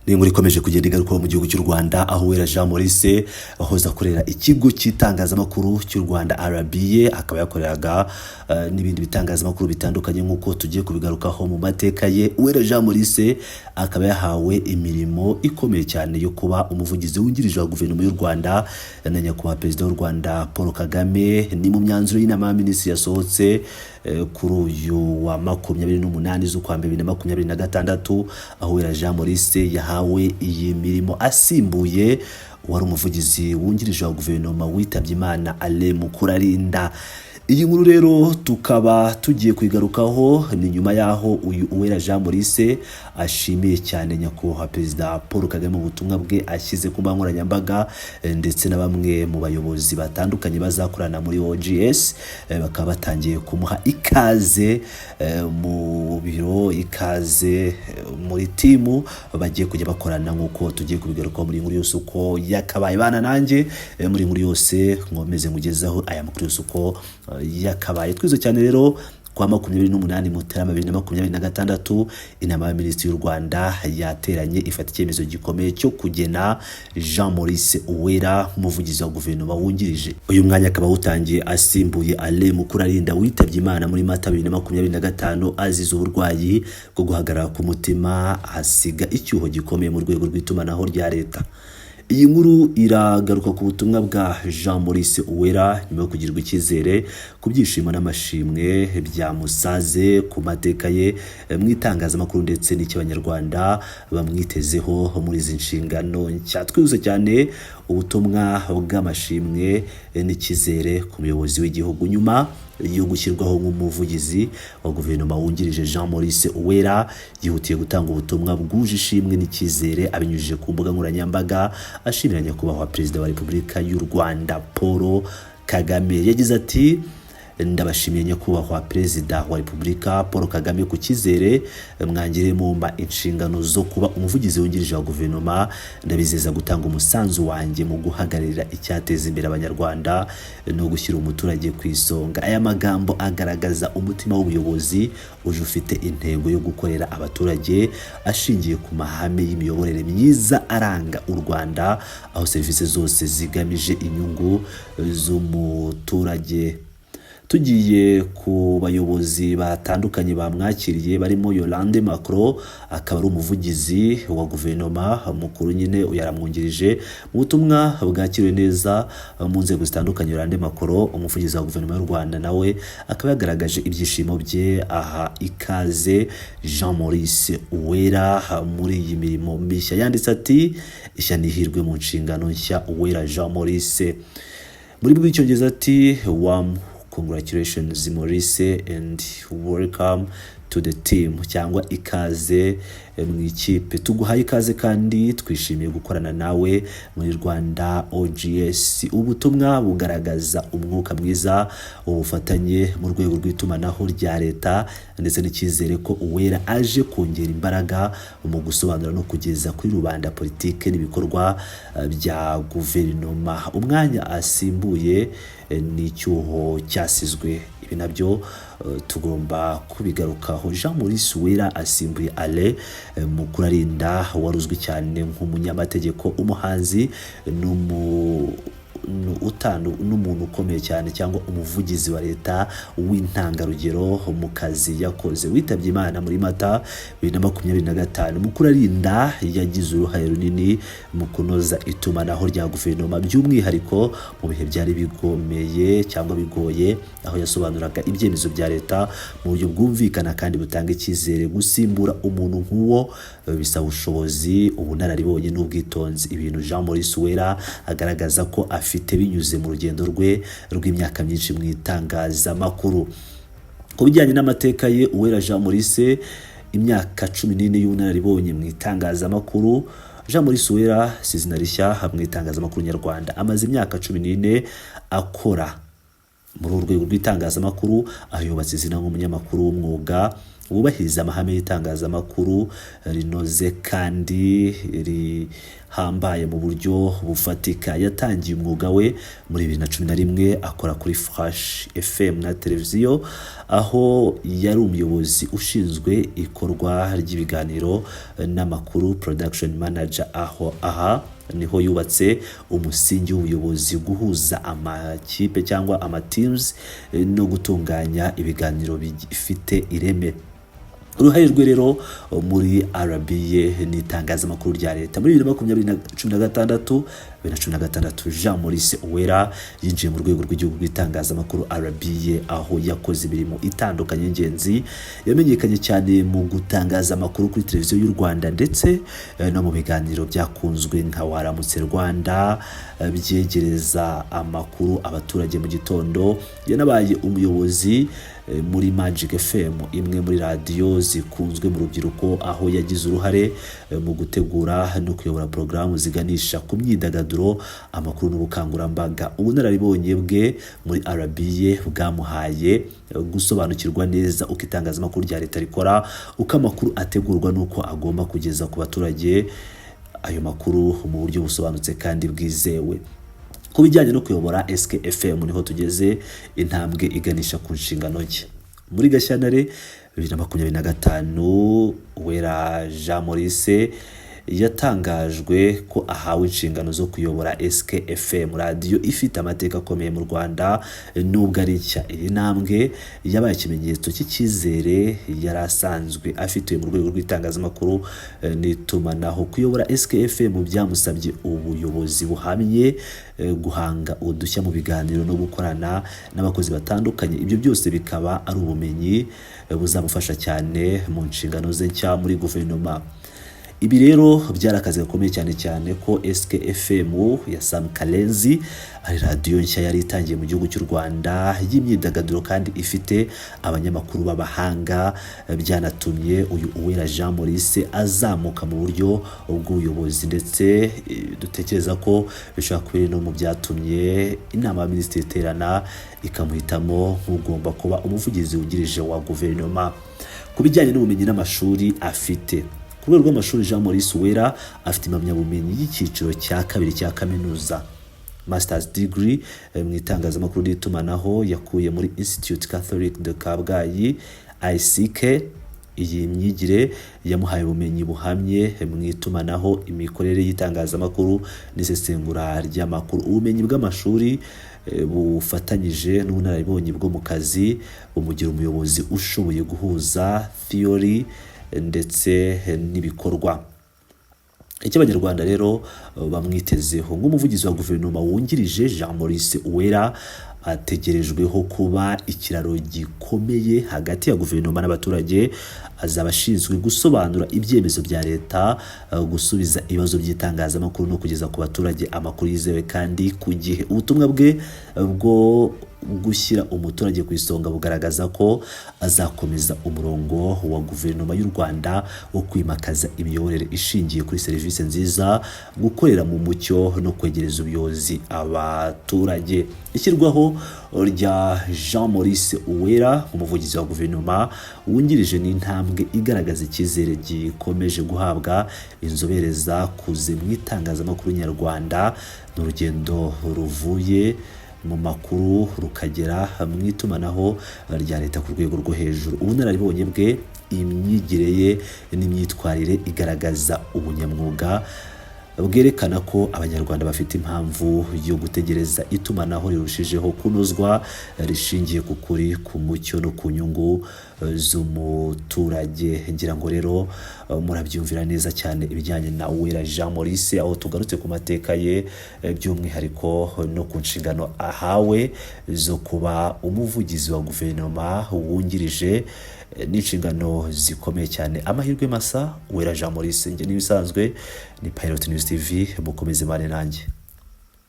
ni inkuru ikomeje kugenda igaruka mu gihugu cy'u Rwanda aho Uwera Jean Maurice ahoza akorera ikigo cy'itangazamakuru cy'u Rwanda RBA, akaba yakoreraga n'ibindi bitangazamakuru bitandukanye nk'uko tugiye kubigarukaho mu mateka ye. Uwera Jean Maurice akaba yahawe imirimo ikomeye cyane yo kuba umuvugizi wungirije wa guverinoma y'u Rwanda na nyakubahwa perezida w'u Rwanda Paul Kagame. Ni mu myanzuro y'inama y'abaminisitiri yasohotse kuri uyu wa 28 z'ukwa 2026 aho Uwera Jean Maurice yahawe iyi mirimo asimbuye wari umuvugizi wungirije wa guverinoma witabye Imana Alain Mukurarinda. Iyi nkuru rero tukaba tugiye kwigarukaho ni nyuma yaho uyu Uwera Jean Maurice ashimiye cyane nyakubahwa perezida Paul Kagame mu butumwa bwe ashyize ku nkoranyambaga ndetse na bamwe mu bayobozi batandukanye bazakorana muri OGS bakaba batangiye kumuha ikaze mu biro, ikaze muri timu bagiye kujya bakorana nk'uko tugiye kubigarukaho muri nkuru yose uko yakabaye bana nanjye muri nkuru yose nkomeze mugezaho aya makuru yose uko yakabaye. Twizo cyane rero kwa 28 Mutarama 2026 inama y'abaminisitiri y'u Rwanda yateranye ifata icyemezo gikomeye cyo kugena Jean Maurice Uwera umuvugizi wa guverinoma wungirije. Uyu mwanya akaba utangiye asimbuye Alain Mukurarinda witabye Imana muri Mata 2025 azize uburwayi bwo guhagarara ku mutima, hasiga icyuho gikomeye mu rwego rw'itumanaho rya leta. Iyi nkuru iragaruka ku butumwa bwa Jean Maurice Uwera nyuma yo kugirwa icyizere ku byishimo n'amashimwe byamusaze ku mateka ye mu itangazamakuru ndetse n'icy'abanyarwanda bamwitezeho muri izi nshingano nshya. Twihuse cyane ubutumwa bw'amashimwe n'icyizere ku muyobozi w'igihugu nyuma yo gushyirwaho nk'umuvugizi wa guverinoma wungirije. Jean Maurice Uwera yihutiye gutanga ubutumwa bwuje ishimwe n'icyizere abinyujije ku mbuga nkoranyambaga ashimira nyakubahwa perezida wa Repubulika y'u Rwanda Paul Kagame. Yagize ati: ndabashimiye nyakubahwa perezida wa Repubulika Paul Kagame ku cyizere mwangire mumba inshingano zo kuba umuvugizi wungirije wa guverinoma. Ndabizeza gutanga umusanzu wanjye mu guhagararira icyateza imbere abanyarwanda no gushyira umuturage ku isonga. Aya magambo agaragaza umutima w'ubuyobozi uje ufite intego yo gukorera abaturage ashingiye ku mahame y'imiyoborere myiza aranga u Rwanda, aho serivisi zose zigamije inyungu z'umuturage. Tugiye ku bayobozi batandukanye bamwakiriye barimo Yolande Macron akaba ari umuvugizi wa guverinoma mukuru nyine yaramwungirije. Mu butumwa bwakiriwe neza mu nzego zitandukanye, Yolande Macron umuvugizi wa guverinoma y'u Rwanda nawe akaba yagaragaje ibyishimo bye aha ikaze Jean Maurice Uwera muri iyi mirimo mishya. Yanditse ati: ishya nihirwe mu nshingano nshya Uwera Jean Maurice. Muri bw'icyongereza ati: congratulations Maurice and welcome to the team, cyangwa ikaze mu ikipe. Tuguhaye ikaze kandi twishimiye gukorana nawe muri Rwanda OGS. Ubutumwa bugaragaza umwuka mwiza ubufatanye mu rwego rw'itumanaho rya leta ndetse n'icyizere ko Uwera aje kongera imbaraga mu gusobanura no kugeza kuri rubanda politike n'ibikorwa bya guverinoma. Umwanya asimbuye n'icyuho cyasizwe, ibi nabyo tugomba kubigarukaho. Jean Maurice Uwera asimbuye Alain Mukurarinda waruzwi cyane nk'umunyamategeko, umuhanzi n'umuntu ukomeye cyane cyangwa umuvugizi wa leta w'intangarugero mu kazi yakoze. Witabye Imana muri Mata 2025. Mukurarinda yagize uruhare runini mu kunoza itumanaho rya guverinoma by'umwihariko mu bihe byari bigomeye cyangwa bigoye, aho yasobanuraga ibyemezo bya leta mu buryo bwumvikana kandi butanga icyizere. Gusimbura umuntu nk'uwo bisaba ubushobozi, ubunararibonye n'ubwitonzi, ibintu Jean Maurice Uwera agaragaza ko afite binyuze mu rugendo rwe rw'imyaka myinshi mu itangazamakuru. Ku bijyanye n'amateka ye, Uwera Jean Maurice imyaka 14 y'ubunararibonye mu itangazamakuru. Jean Maurice Uwera sizina rishya mu itangazamakuru nyarwanda, amaze imyaka 14 akora muri urwego rw'itangazamakuru aho yubatse izina nk'umunyamakuru w'umwuga wubahiriza amahame y'itangazamakuru rinoze kandi rihambaye mu buryo bufatika. Yatangiye umwuga we muri 2011 akora kuri Flash FM na televiziyo, aho yari umuyobozi ushinzwe ikorwa ry'ibiganiro n'amakuru, production manager. Aha niho yubatse umusingi w'ubuyobozi, guhuza amakipe cyangwa amateams no gutunganya ibiganiro bifite ireme. Uruhare rwe rero muri RBA n'itangazamakuru rya leta muri 2016 Jean Maurice Uwera yinjiye mu rwego rw'igihugu rw'itangazamakuru RBA, aho yakoze imirimo itandukanye y'ingenzi. Yamenyekanye cyane mu gutangaza amakuru kuri televiziyo y'u Rwanda ndetse no mu biganiro byakunzwe nka Waramutse Rwanda, byegereza amakuru abaturage mu gitondo. Yanabaye umuyobozi muri Magic FM, imwe muri radio zikunzwe mu rubyiruko, aho yagize uruhare mu gutegura no kuyobora porogaramu ziganisha ku myidagaduro, amakuru n'ubukangurambaga. Ubunararibonye bwe muri RBA bwamuhaye gusobanukirwa neza uko itangazamakuru rya leta rikora, uko amakuru ategurwa n'uko agomba kugeza ku baturage ayo makuru mu buryo busobanutse kandi bwizewe. Ku bijyanye no kuyobora SKFM niho tugeze intambwe iganisha ku nshingano nke. Muri Gashyantare 2025 Uwera Jean Maurice yatangajwe ko ahawe inshingano zo kuyobora SKFM, radio ifite amateka akomeye mu Rwanda nubwo ari nshya. Iyi ntambwe yabaye ikimenyetso cy'icyizere yari asanzwe afite mu rwego rw'itangazamakuru n'itumanaho. Kuyobora SKFM byamusabye ubuyobozi buhamye, guhanga udushya mu biganiro no gukorana n'abakozi batandukanye. Ibyo byose bikaba ari ubumenyi buzamufasha cyane mu nshingano ze nshya muri guverinoma. Ibi rero byarakaze gakomeye cyane ko SKFM ya Sam Kalenzi ari radio nshya yari itangiye mu gihugu cy'u Rwanda y'imyidagaduro kandi ifite abanyamakuru b'abahanga. Byanatumye uyu Uwera Jean Maurice azamuka mu buryo bw'ubuyobozi, ndetse dutekereza ko bishobora kuba no mu byatumye inama ya minisitiri iterana ikamuhitamo nk'ugomba kuba umuvugizi wungirije wa guverinoma. Ku bijyanye n'ubumenyi n'amashuri afite, ku rwego rw'amashuri Jean Maurice Uwera afite impamyabumenyi y'icyiciro cya 2 cya kaminuza, Master's degree mu itangazamakuru n'itumanaho yakuye muri Institut Catholique de Kabgayi ICK. Iyi myigire yamuhaye ubumenyi buhamye mu itumanaho, imikorere y'itangazamakuru n'isesengura ry'amakuru. Ubumenyi bw'amashuri bufatanyije n'ubunararibonye bwo mu kazi bumugira umuyobozi ushoboye guhuza theory ndetse n'ibikorwa. Icyo Abanyarwanda rero bamwitezeho nk'umuvugizi wa guverinoma wungirije, Jean Maurice Uwera ategerejweho kuba ikiraro gikomeye hagati ya guverinoma n'abaturage. Azaba ashinzwe gusobanura ibyemezo bya leta, gusubiza ibibazo by'itangazamakuru no kugeza ku baturage amakuru yizewe kandi ku gihe. Ubutumwa bwe bwo gushyira umuturage ku isonga bugaragaza ko azakomeza umurongo wa guverinoma y'u Rwanda wo kwimakaza imiyoborere ishingiye kuri serivisi nziza, gukorera mu mucyo no kwegereza ubuyobozi abaturage. Ishyirwaho rya Jean Maurice Uwera umuvugizi wa guverinoma wungirije n'intambwe igaragaza icyizere gikomeje guhabwa inzobere zakuze mu itangazamakuru nyarwanda. N'urugendo ruvuye mu makuru rukagera mu itumanaho rya leta ku rwego rwo hejuru. Ubunararibonye bwe, imyigire ye n'imyitwarire igaragaza ubunyamwuga bwerekana ko Abanyarwanda bafite impamvu yo gutegereza itumanaho rirushijeho kunozwa, rishingiye ku kuri, ku mucyo no ku nyungu z'umuturage. Ngira ngo rero murabyumvira neza cyane ibijyanye na Uwera Jean Maurice, aho tugarutse ku mateka ye by'umwihariko no ku nshingano ahawe zo kuba umuvugizi wa guverinoma wungirije, n'inshingano zikomeye cyane. Amahirwe masa Uwera Jean Maurice. Nge n'ibisanzwe ni Pilot News TV, mukomeze mane nanjye.